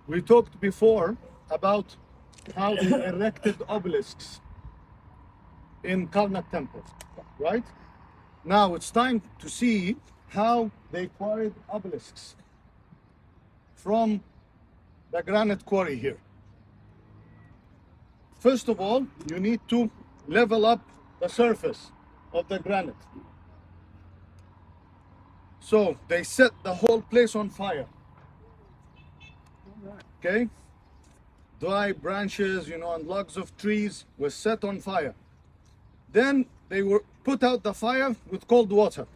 We talked before about how they erected obelisks in Karnak temple, right? Now it's time to see how they quarried obelisks from the granite quarry here. First of all, you need to level up the surface of the granite. So they set the whole place on fire. Okay? Dry branches, and logs of trees were set on fire. Then they were put out the fire with cold water.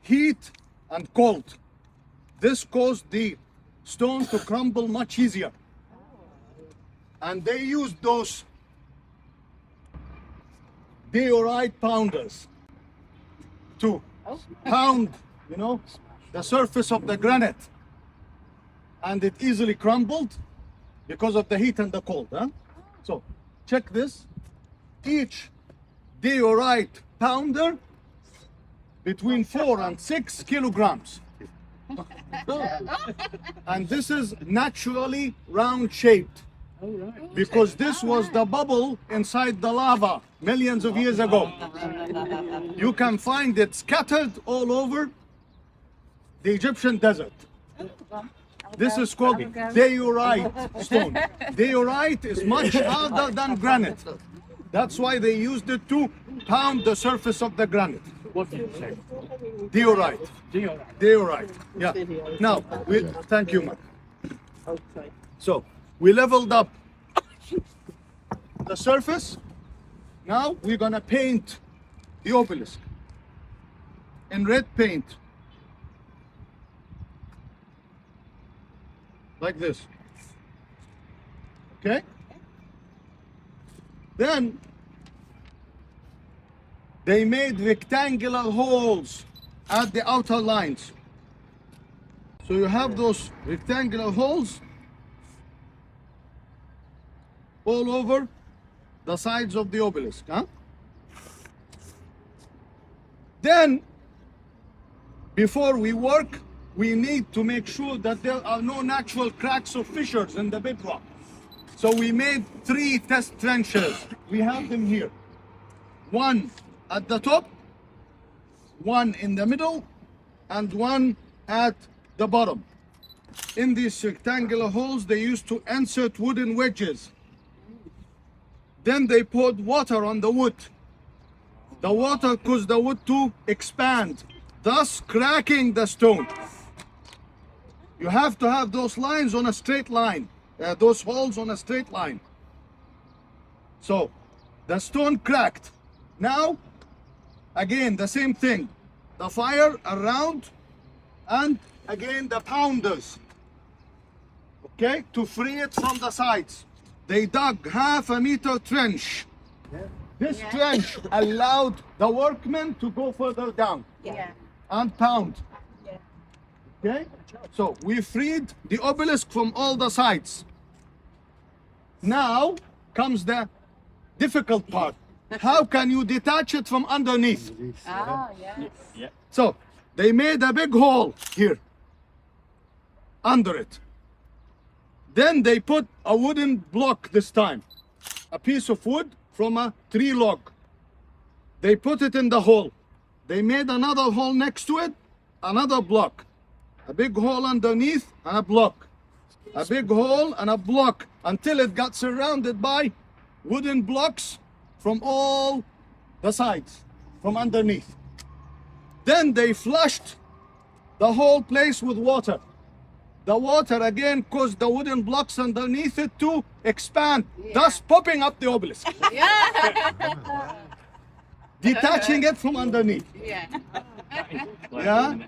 Heat and cold. This caused the stone to crumble much easier. And they used those diorite pounders to pound, the surface of the granite. And it easily crumbled because of the heat and the cold. So check this. Each diorite pounder between 4 and 6 kilograms. And this is naturally round shaped because this was the bubble inside the lava millions of years ago. You can find it scattered all over the Egyptian desert. This is called diorite stone. Diorite is much harder than granite. That's why they used it to pound the surface of the granite. What did you say? Diorite. Diorite. Diorite. Yeah. Now, thank you, Mark. Okay. So, we leveled up the surface. Now, we're gonna paint the obelisk in red paint. Like this. Okay? Then they made rectangular holes at the outer lines. So you have those rectangular holes all over the sides of the obelisk. Then, before we work, we need to make sure that there are no natural cracks or fissures in the bedrock. So we made 3 test trenches. We have them here. 1 at the top, 1 in the middle, and 1 at the bottom. In these rectangular holes, they used to insert wooden wedges. Then they poured water on the wood. The water caused the wood to expand, thus cracking the stone. You have to have those lines on a straight line, those holes on a straight line. So the stone cracked. Now, again, the same thing. The fire around and again the pounders, okay, to free it from the sides. They dug 1/2 meter trench. This trench allowed the workmen to go further down and pound. Okay, so we freed the obelisk from all the sides. Now comes the difficult part. How can you detach it from underneath? Yes. So they made a big hole here under it. Then they put a wooden block this time, a piece of wood from a tree log. They put it in the hole. They made another hole next to it, another block. A big hole underneath and a block. A big hole and a block until it got surrounded by wooden blocks from all the sides, from underneath. Then they flushed the whole place with water. The water again caused the wooden blocks underneath it to expand, thus popping up the obelisk. Detaching it from underneath. Yeah. Yeah.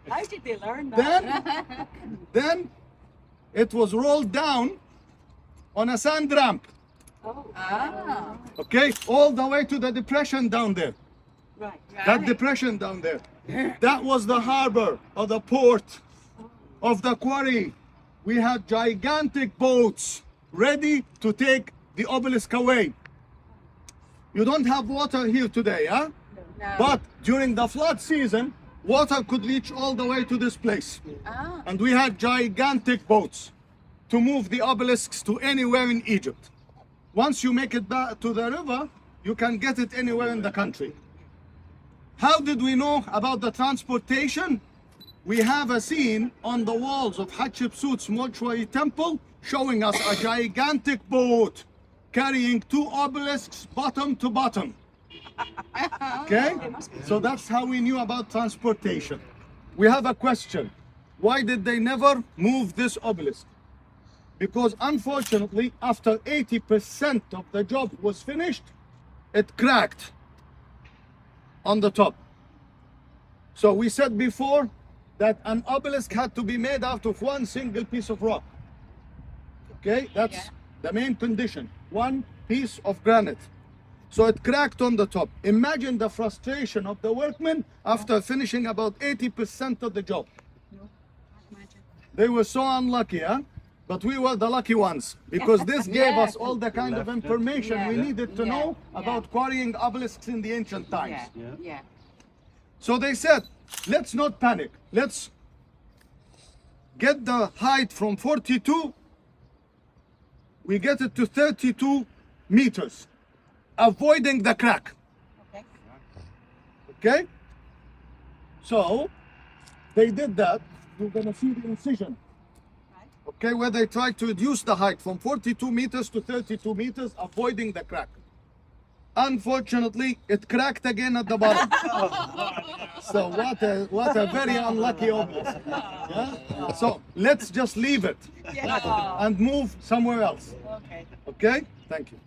How did they learn that? Then it was rolled down on a sand ramp. Okay, all the way to the depression down there. Right. That depression down there. That was the harbor or the port of the quarry. We had gigantic boats ready to take the obelisk away. You don't have water here today, huh? No. But during the flood season, water could reach all the way to this place. Ah. And we had gigantic boats to move the obelisks to anywhere in Egypt. Once you make it back to the river, you can get it anywhere in the country. How did we know about the transportation? We have a scene on the walls of Hatshepsut's mortuary temple showing us a gigantic boat carrying 2 obelisks bottom to bottom. Okay? So that's how we knew about transportation. We have a question. Why did they never move this obelisk? Because unfortunately, after 80% of the job was finished, it cracked on the top. So we said before that an obelisk had to be made out of one single piece of rock. Okay, that's the main condition. One piece of granite. So it cracked on the top. Imagine the frustration of the workmen after finishing about 80% of the job. They were so unlucky, huh? But we were the lucky ones because this gave us all the kind of information we needed to know about quarrying obelisks in the ancient times. Yeah. So they said, let's not panic. Let's get the height from 42. We get it to 32 meters, avoiding the crack. Okay. Okay? So they did that. You're gonna see the incision. Okay, where they tried to reduce the height from 42 meters to 32 meters, avoiding the crack. Unfortunately, it cracked again at the bottom. So what a very unlucky obelisk. Yeah? So let's just leave it Yeah. and move somewhere else. Okay. Okay? Thank you.